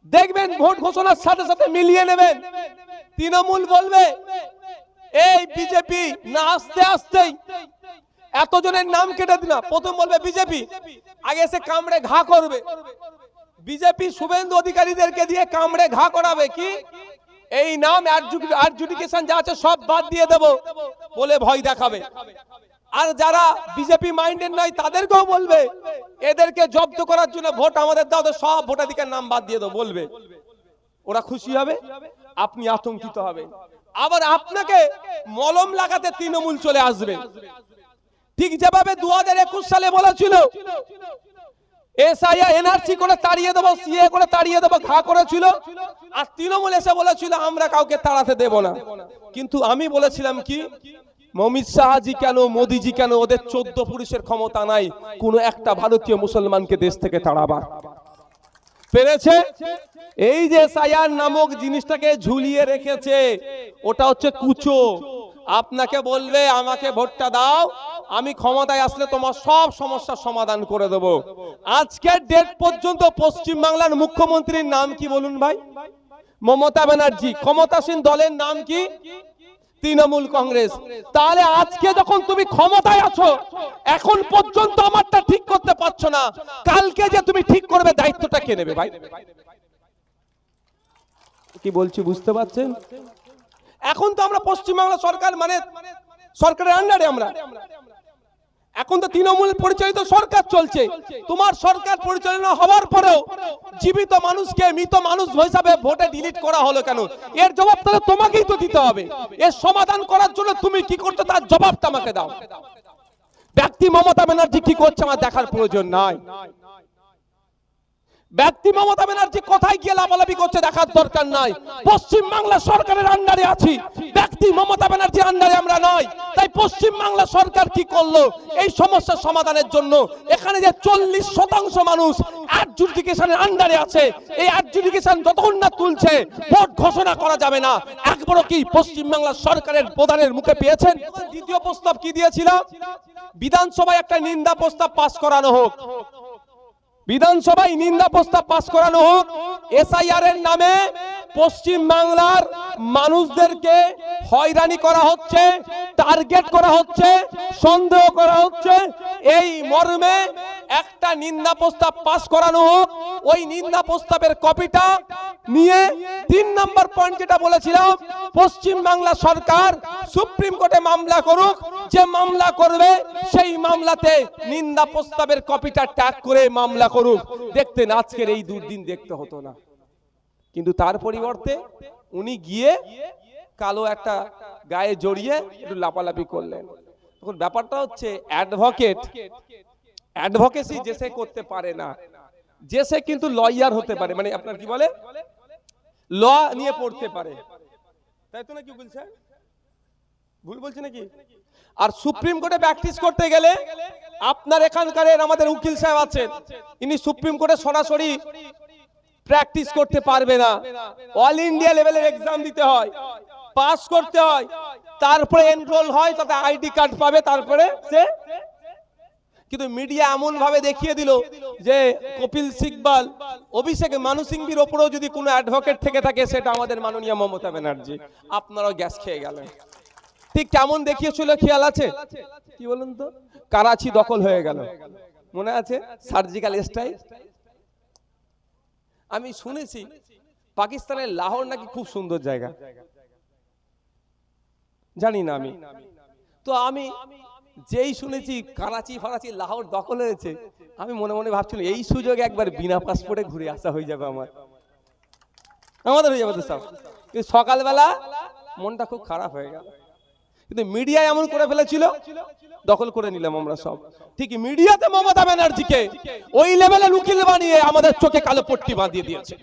দেখবেন ভোট ঘোষণার সাথে সাথে মিলিয়ে নেবেন, তৃণমূল বলবে এই বিজেপি, না আস্তে আস্তেই এতজনের নাম কেটে দিনা, প্রথম বলবে বিজেপি, আগে সে কামড়ে ঘা করবে। বিজেপি শুভেন্দু অধিকারীদেরকে দিয়ে কামড়ে ঘা করাবে, কি এই নাম অ্যাডজুডিকেশন যা আছে সব বাদ দিয়ে দেব বলে ভয় দেখাবে। আর যারা বিজেপি মাইন্ডেড নয় তাদেরকেও বলবে এদেরকে জব্দ করার জন্য ভোট আমাদের দাও, সব ভোটাধিকার নাম বাদ দিয়ে দেবো বলবে। ওরা খুশি হবে, আপনি আতঙ্কিত হবেন, আবার আপনাকে মলম লাগাতে তৃণমূল চলে আসবে। ঠিক যেভাবে 2021 সালে বলেছিল এসআইআর এনআরসি করে তাড়িয়ে দেবো, সিএ করে তাড়িয়ে দেবো, ঘা করেছিল, আর তৃণমূল এসে বলেছিল আমরা কাউকে তাড়াতে দেব না। কিন্তু আমি বলেছিলাম কি, অমিত শাহজি কেন, মোদিজি কেন, ওদের 14 পুরুষের ক্ষমতা নাই কোন একটা ভারতীয় মুসলমানকে দেশ থেকে তাড়াবার। পেরেছে? এই যে এসআইআর নামক জিনিসটাকে ঝুলিয়ে রেখেছে, ওটা হচ্ছে কুচো। আপনাকে বলবে আমাকে ভোটটা দাও, আমি ক্ষমতায় আসলে তোমার সব সমস্যার সমাধান করে দেব। আজকের ডেট পর্যন্ত পশ্চিম বাংলার মুখ্যমন্ত্রীর নাম কি বলুন ভাই? মমতা ব্যানার্জি। ক্ষমতাসীন দলের নাম কি? তৃণমূল কংগ্রেস। তাহলে আজকে যখন তুমি ক্ষমতায় আছো, এখন পর্যন্ত আমারটা ঠিক করতে পারছো না, কালকে যে তুমি ঠিক করবে দায়িত্বটা কে নেবে ভাই? কি বলছি বুঝতে পারছেন? এখন তো আমরা পশ্চিমবাংলা সরকার মানে সরকারের আন্ডারে, আমরা এখন তো তৃণমূল পরিচালিত সরকার চলছে। তোমার সরকার পরিচালনা হওয়ার পরেও জীবিত মানুষকে মৃত মানুষ হিসাবে ভোটে ডিলিট করা হলো কেন? এর জবাব তাহলে তোমাকেই তো দিতে হবে। এর সমাধান করার জন্য তুমি কি করতে, তার জবাবটা আমাকে দাও। ব্যক্তি মমতা ব্যানার্জি কি করছে আমার দেখার প্রয়োজন নাই। ব্যক্তি মমতা ব্যানার্জি কোথায় গিয়ে লাফালাফি করছে দেখার দরকার নাই। পশ্চিম বাংলা সরকারের আন্ডারে আছি, ব্যক্তি মমতা ব্যানার্জির আন্ডারে আমরা নয়। তাই পশ্চিম বাংলা সরকার কি করলো এই সমস্যার সমাধানের জন্য? এখানে যে 40% মানুষ অ্যাডজুডিকেশনের আন্ডারে আছে, এই অ্যাডজুডিকেশন যতক্ষণ না তুলছে ভোট ঘোষণা করা যাবে না। একবারও কি পশ্চিম বাংলা সরকারের প্রধানের মুখে পেয়েছেন? দ্বিতীয় প্রস্তাব কি দিয়েছিল? বিধানসভায় একটা নিন্দা প্রস্তাব পাস করানো হোক, বিধানসভায় নিন্দা প্রস্তাব পাস করানো হোক। এসআইআর এর নামে পশ্চিম বাংলার মানুষদেরকে হয়রানি করা হচ্ছে, টার্গেট করা হচ্ছে, সন্দেহ করা হচ্ছে, এই মর্মে একটা নিন্দা প্রস্তাব পাস করানো হোক। ওই নিন্দা প্রস্তাবের কপিটা নিয়ে 3 নম্বর পয়েন্ট যেটা বলেছিলাম, পশ্চিম বাংলা সরকার সুপ্রিম কোর্টে মামলা করুক, যে মামলা করবে সেই মামলাতে নিন্দা প্রস্তাবের কপিটা ট্যাগ করে মামলা করুক। দেখতেন আজকের এই দুর্দিন দেখতে হতো না। কিন্তু তার পরিবর্তে উনি গিয়ে কালো একটা গায়ে জড়িয়ে একটু লাপালাপি করলেন। তখন ব্যাপারটা হচ্ছে অ্যাডভোকেসি যে সে করতে পারে না, যে সে কিন্তু লয়ার হতে পারে, মানে আপনার কি বলে ল নিয়ে পড়তে পারে, তাই তো নাকি বলছে? ভুল বলছি নাকি? আর সুপ্রিম কোর্টে প্র্যাকটিস করতে গেলে আপনার এখানকার আমাদের উকিল সাহেব আছেন, ইনি সুপ্রিম কোর্টে সরাসরি প্র্যাকটিস করতে পারবে না। অল ইন্ডিয়া লেভেলের এক্সাম দিতে হয়, পাস করতে হয়, তারপরে এনরোল হয়, তাতে আইডি কার্ড পাবে, তারপরে সে। কিন্তু মিডিয়া এমন ভাবে দেখিয়ে দিল যে কপিল সিব্বল, অভিষেক মানু সিংভির ওপরেও যদি কোনো অ্যাডভোকেট থেকে থাকে সেটা আমাদের মাননীয় মমতা ব্যানার্জি। আপনারাও গ্যাস খেয়ে গেলেন। ঠিক কেমন দেখিয়েছিল খেয়াল আছে? কি বলুন তো, করাচি দখল হয়ে গেল, মনে আছে? Surgical strike. আমি শুনেছি পাকিস্তানের লাহোর নাকি খুব সুন্দর জায়গা, জানি না আমি তো। আমি যেই শুনেছি করাচি ফারাচি লাহোর দখল হয়েছে, আমি মনে মনে ভাবছিলাম এই সুযোগে একবার বিনা পাসপোর্টে ঘুরে আসা হয়ে যাবে, আমাদের হয়ে যাবে তো সব। কিন্তু সকালবেলা মনটা খুব খারাপ হয়ে গেল। কিন্তু মিডিয়া এমন করে ফেলেছিল, দখল করে নিলাম আমরা সব। ঠিক মিডিয়াতে মমতা ব্যানার্জিকে ওই লেভেলের উকিল বানিয়ে আমাদের চোখে কালো পট্টি বাঁধিয়ে দিয়েছে।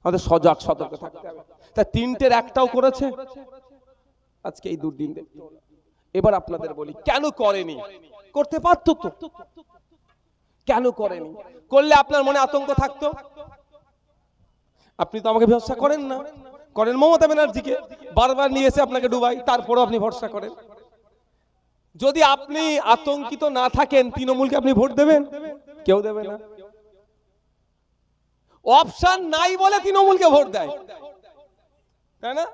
আমাদের সজাগ সতর্ক থাকতে হবে। তা 3টের একটাও করেছে আজকে এই দুর্দিন দেখতে হলো। এবার আপনাদের বলি কেন করেনি? করতে পারতো তো, কেন করেনি? করলে আপনার মনে আতঙ্ক থাকতো। আপনি তো আমাকে ভরসা করেন না, করেন মমতা ব্যানার্জিকে, বারবার নিয়ে এসে আপনাকে ডুবাই, তারপরেও আপনি ভরসা করেন। যদি আপনি আতঙ্কিত না থাকেন তৃণমূলকে আপনি ভোট দেবেন? কেউ দেবে না। অপশন নাই বলে তৃণমূলকে ভোট দেয়, তাই না?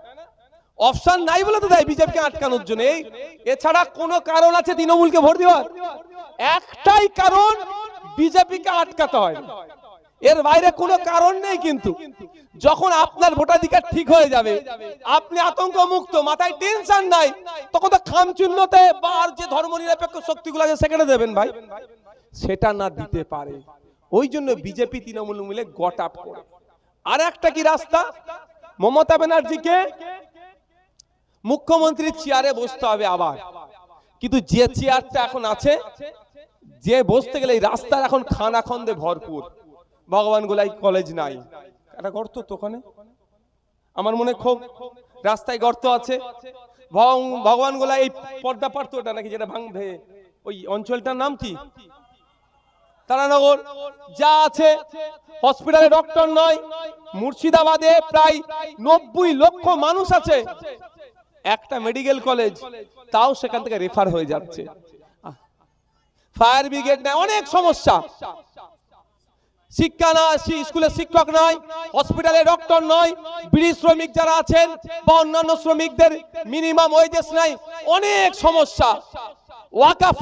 অপশন নাই বলে তো দেয় বিজেপিকে আটকানোর জন্য। এছাড়া কোনো কারণ আছে তৃণমূলকে ভোট দেওয়ার? একটাই কারণ, বিজেপিকে আটকাতে হয়, এর বাইরে কোনো কারণ নেই। কিন্তু যখন আপনার ভোটাধিকার ঠিক হয়ে যাবে, আপনি আতঙ্ক মুক্ত, মাথায় টেনশন নাই, তখন তো খামচিহ্নতে বা আর যে ধর্মনিরপেক্ষ শক্তিগুলো আছে সেখানে দেবেন ভাই। সেটা না দিতে পারে, ওই জন্য বিজেপি তৃণমূল মিলে গট আপ করে। আর একটা কি রাস্তা, মমতা ব্যানার্জিকে মুখ্যমন্ত্রীর চেয়ারে বসতে হবে আবার। কিন্তু যে চেয়ারটা এখন আছে, যে বসতে গেলে এই রাস্তার এখন খানাখন্দে ভরপুর। ভগবান গোলাই কলেজ নাই, একটা গর্ত তো ওখানে, আমার মনে খুব রাস্তায় গর্ত আছে। ভগবান গোলাই এই পর্দা পারতো ওটা নাকি, যেটা ভাঙবে, ওই অঞ্চলটার নাম কি, তারানগর যা আছে, হসপিটালে ডক্টর নয়। মুর্শিদাবাদে প্রায় 90 লক্ষ মানুষ আছে, একটা মেডিকেল কলেজ, তাও সেখান থেকে রেফার হয়ে যাচ্ছে। ফায়ার ব্রিগেড নেই, অনেক সমস্যা। শিক্ষা না, স্কুলে শিক্ষক নয়, হসপিটালে ডক্টর নয়, বিড়ি শ্রমিক যারা আছেন বা অন্যান্য শ্রমিকদের মিনিমাম ওয়েজেস নাই, অনেক সমস্যা। ওয়াকফ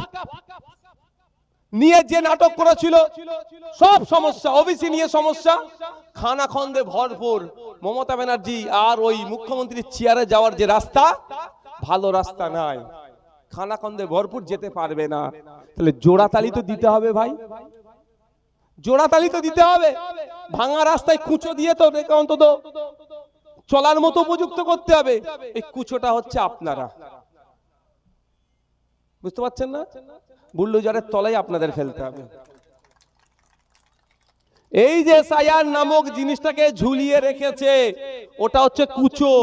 নিয়ে যে নাটক করেছিল, সব সমস্যা, ওবিসি নিয়ে সমস্যা, খানাখন্দে ভরপুর। মমতা ব্যানার্জি আর ওই মুখ্যমন্ত্রীর চেয়ারে যাওয়ার যে রাস্তা, ভালো রাস্তা নাই, খানাখন্দে ভরপুর, যেতে পারবে না। তাহলে জোড়াতালি তো দিতে হবে ভাই, জোড়াতালি তো দিতে হবে। ভাঙা রাস্তায় কুচো দিয়ে তো অন্তত চলার মতো উপযুক্ত করতে হবে। এই কুচোটা হচ্ছে আপনারা, বুঝতে পারছেন না? বুলডোজারের তলায় আপনাদের ফেলতে হবে। এই যে সায়ার নামক জিনিসটাকে ঝুলিয়ে রেখেছে, ওটা হচ্ছে কুচো।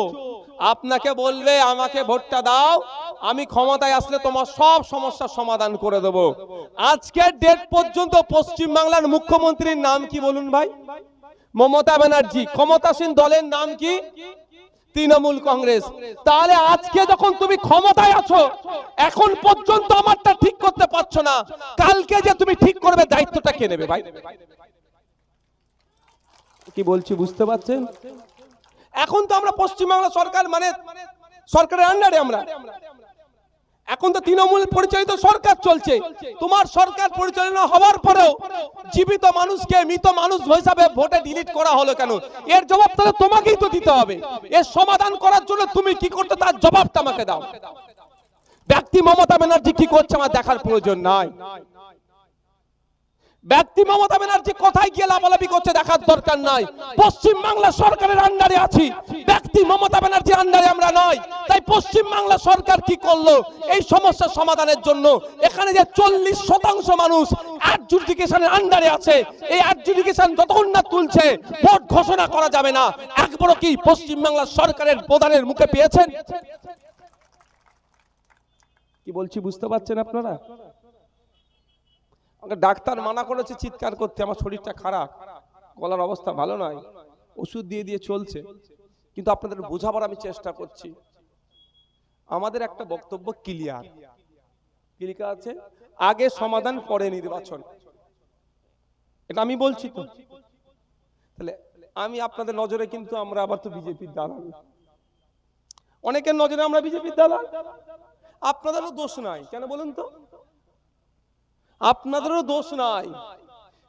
আপনাকে বলবে আমাকে ভোটটা দাও, আমি ক্ষমতায় আসলে তোমার সব সমস্যার সমাধান করে দেব। আজকের ডেট পর্যন্ত পশ্চিম বাংলার মুখ্যমন্ত্রীর নাম কি বলুন ভাই? মমতা ব্যানার্জি। ক্ষমতাসীন দলের নাম কি? তৃণমূল কংগ্রেস। তাহলে আজকে যখন তুমি ক্ষমতায় আছো, এখন পর্যন্ত আমারটা ঠিক করতে পারছো না, কালকে যে তুমি ঠিক করবে দায়িত্বটা কে নেবে ভাই? কি বলছি বুঝতে পারছেন? এখন তো আমরা পশ্চিমবাংলা সরকার, মানে সরকারের আন্ডারে আমরা, এখন তো তৃণমূল পরিচালিত সরকার চলছে। তোমার সরকার পরিচালনা হওয়ার পরেও জীবিত মানুষকে মৃত মানুষ হিসাবে ভোটে ডিলিট করা হলো কেন? এর জবাব তাহলে তোমাকেই তো দিতে হবে। এর সমাধান করার জন্য তুমি কি করতে, তার জবাবটা আমাকে দাও। ব্যক্তি মমতা ব্যানার্জি কি করছে আমার দেখার প্রয়োজন নাই। ব্যক্তি মমতা ব্যানার্জি কোথায় গিয়ে লাফালাফি করছে দেখার দরকার নাই। পশ্চিম বাংলা সরকারের আন্ডারে আছি, ব্যক্তি মমতা ব্যানার্জির আন্ডারে আমরা নয়। তাই পশ্চিম বাংলা সরকার কি করলো এই সমস্যার সমাধানের জন্য? এখানে যে 40% মানুষ অ্যাডজুডিকেশনের আন্ডারে আছে, এই অ্যাডজুডিকেশন যতক্ষণ না তুলছে ভোট ঘোষণা করা যাবে না। একবারও কি পশ্চিম বাংলা সরকারের প্রধানের মুখে পেয়েছেন? কি বলছি বুঝতে পারছেন আপনারা? ডাক্তার মানা করেছে চিৎকার করতে, আমার শরীরটা খারাপ, গলার অবস্থা ভালো নয়, ওষুধ দিয়ে দিয়ে চলছে, কিন্তু আপনাদের বোঝাবার আমি চেষ্টা করছি। আমাদের একটা বক্তব্য ক্লিয়ার আছে, আগে সমাধান পরে নির্বাচন, এটা আমি বলছি তো। তাহলে আমি আপনাদের নজরে কিন্তু আমরা আবার তো বিজেপির দালাল, অনেকের নজরে আমরা বিজেপির দালাল। আপনাদেরও দোষ নাই, কেন বলুন তো? আপনাদেরও দোষ নাই।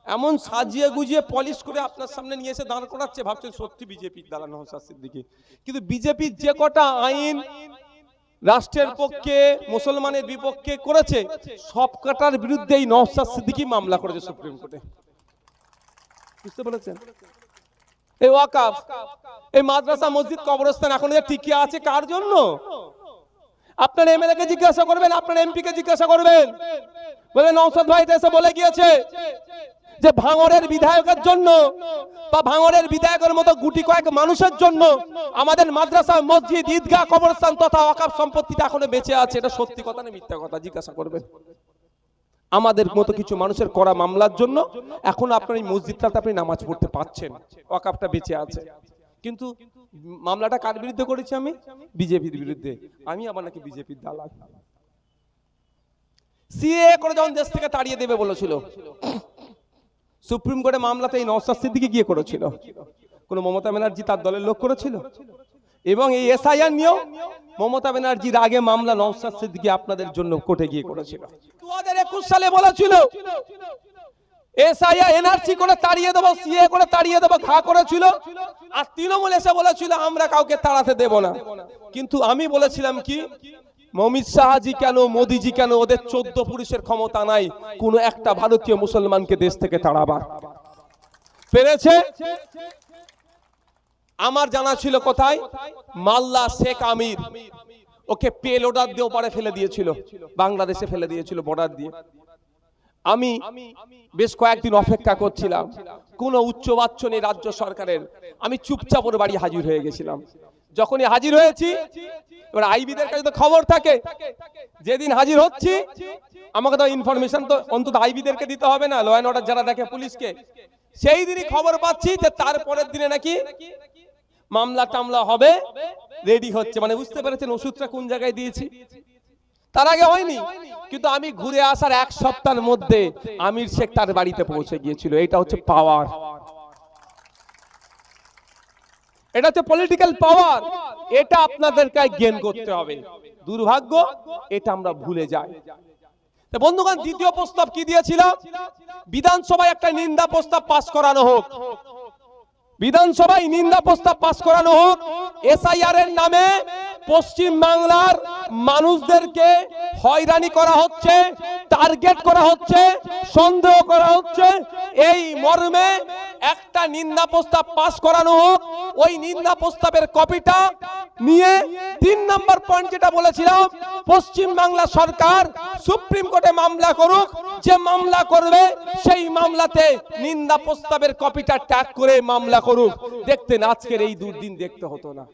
এমন সাজিয়ে গুজিয়ে পলিশ করে আপনার সামনে নিয়ে এসে দাঁড় করাচ্ছে, ভাবছেন সত্যি বিজেপির দালাল নওশাদ সিদ্দিকী। কিন্তু বিজেপির যে কটা আইন রাষ্ট্রের পক্ষে মুসলমানের বিপক্ষে করেছে, সব কটার বিরুদ্ধেই নওশাদ সিদ্দিকী মামলা করেছে সুপ্রিম কোর্টে, বুঝতে পেরেছেন? এই ওয়াকফ, এই মাদ্রাসা, মসজিদ, কবরস্থান এখন যে টিকে আছে কার জন্য? আপনার এমএলএ কে জিজ্ঞাসা করবেন, আপনার এমপি কে জিজ্ঞাসা করবেন। বলে নওশাদ ভাই এসে বলে গিয়েছে যে ভাঙড়ের বিধায়কের জন্য বা ভাঙড়ের বিধায়কের মতো গুটি কয়েক মানুষের জন্য আমাদের মাদ্রাসা, মসজিদ, ঈদগাহ, কবরস্থান তথা ওয়াকফ সম্পত্তিটা এখনো বেঁচে আছে। এটা সত্যি কথা না মিথ্যা কথা? জিজ্ঞাসা করবেন। আমাদের মতো কিছু মানুষের করা মামলার জন্য এখন আপনার এই মসজিদটাতে আপনি নামাজ পড়তে পাচ্ছেন, ওয়াকফটা বেঁচে আছে। কিন্তু মামলাটা কার বিরুদ্ধে করেছি? আমি বিজেপির বিরুদ্ধে। আমি আবার নাকি বিজেপির দালাল। সিএ করে যখন দেশ থেকে তাড়িয়ে দেবে বলেছিল, সুপ্রিম কোর্টে মামলাতে এই নওশাদ সিদ্দিকী গিয়ে করেছিল, কোন মমতা ব্যানার্জি তার দলের লোক করেছিল? এবং এই এসআইআর নিয়েও মমতা ব্যানার্জির আগে মামলা নওশাদ সিদ্দিকী আপনাদের জন্য কোর্টে গিয়ে করেছিল। 2021 সালে বলেছিল এসআইআর এনআরসি করে তাড়িয়ে দেবো, সিএ করে তাড়িয়ে দেবো, ঘা করেছিল। আর তৃণমূল এসে বলেছিল আমরা কাউকে তাড়াতে দেব না। কিন্তু আমি বলেছিলাম কি, অমিত শাহজি কেন, মোদিজি কেন, ওদের 14 পুরুষের ক্ষমতা নাই কোন একটা ভারতীয় মুসলমানকে দেশ থেকে তাড়াবার। পেরেছে? আমার জানা ছিল কোথায়, মাল্লা শেখ আমির ওকে পেল অর্ডার দিয়ে ওপারে ফেলে দিয়েছিল, বাংলাদেশে ফেলে দিয়েছিল বর্ডার দিয়ে। আমি বেশ কয়েকদিন অপেক্ষা করছিলাম, কোন উচ্চবাচ্য নেই রাজ্য সরকারের। আমি চুপচাপ ওর বাড়ি হাজির হয়ে গেছিলাম। যখনই হাজির হয়েছি, এবার আইবিদের কাছে তো খবর থাকে, যেদিন হাজির হচ্ছি আমাকে তো ইনফরমেশন তো অন্তত আইবিদেরকে দিতে হবে না, ল অ্যান্ড অর্ডার যারা দেখে পুলিশকে। সেই দিনই খবর পাচ্ছি যে তারপরের দিনে নাকি মামলা টামলা হবে, রেডি হচ্ছে। মানে বুঝতে পেরেছেন ওষুধটা কোন জায়গায় দিয়েছি। তার আগে হয়নি, কিন্তু আমি ঘুরে আসার 1 সপ্তাহের মধ্যে আমির শেখ তার বাড়িতে পৌঁছে গিয়েছিল। এটা হচ্ছে পাওয়ার, এটা হচ্ছে পলিটিক্যাল পাওয়ার। এটা আপনাদেরকে গেইন করতে হবে। দুর্ভাগ্য এটা আমরা ভুলে যাই। বন্ধুগণ, দ্বিতীয় প্রস্তাব কি দিয়েছিলাম, বিধানসভায় একটা নিন্দা প্রস্তাব পাস করানো হোক। বিধানসভায় নিন্দা প্রস্তাব পাস করানো হোক। এসআইআর এর নামে পশ্চিম বাংলার মানুষদেরকে হয়রানি করা হচ্ছে, টার্গেট করা হচ্ছে, সন্দেহ করা হচ্ছে। এই মর্মে একটা নিন্দা প্রস্তাব পাস করানো হোক। ওই নিন্দা প্রস্তাবের কপিটা নিয়ে 3 নম্বর পয়েন্ট যেটা বলেছিলাম, পশ্চিম বাংলা সরকার সুপ্রিম কোর্টে মামলা করুক। যে মামলা করবে সেই মামলাতে নিন্দা প্রস্তাবের কপিটা ট্যাগ করে মামলা করুক। দেখতেন আজকের এই দুর্দিন দেখতে হতো না।